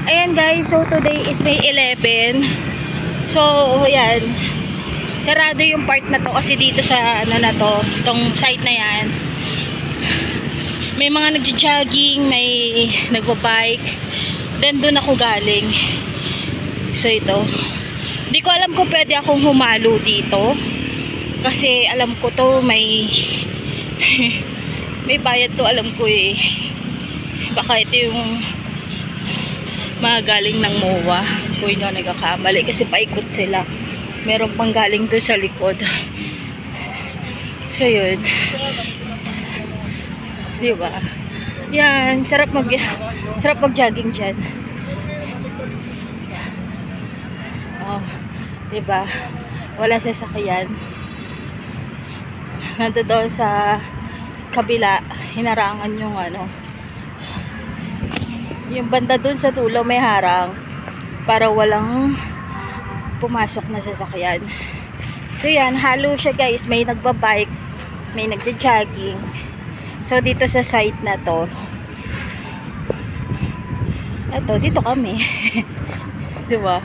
Ayan guys, so today is May 11. So, ayan. Sarado yung part na to kasi dito sa ano na to, itong site na yan. May mga nagja-jogging, may nagba-bike. Then doon ako galing. So ito. Hindi ko alam kung pwede akong humalo dito. Kasi alam ko to may may bayad to, alam ko eh. Baka ito yung mga galing ng MOA. Kung yun yung nagkakamali. Kasi paikot sila. Meron pang galing doon sa likod. So yun. Diba? Yan. Sarap mag-jogging dyan. Oh. Diba? Wala sasakyan. Nandito doon sa kabila. Hinarangan yung ano. Yung banda doon sa dulo may harang. Para walang pumasok na sasakyan. So yan, halo siya guys. May nagbabike, may nagja-jogging. So dito sa site na to, eto, dito kami. Diba?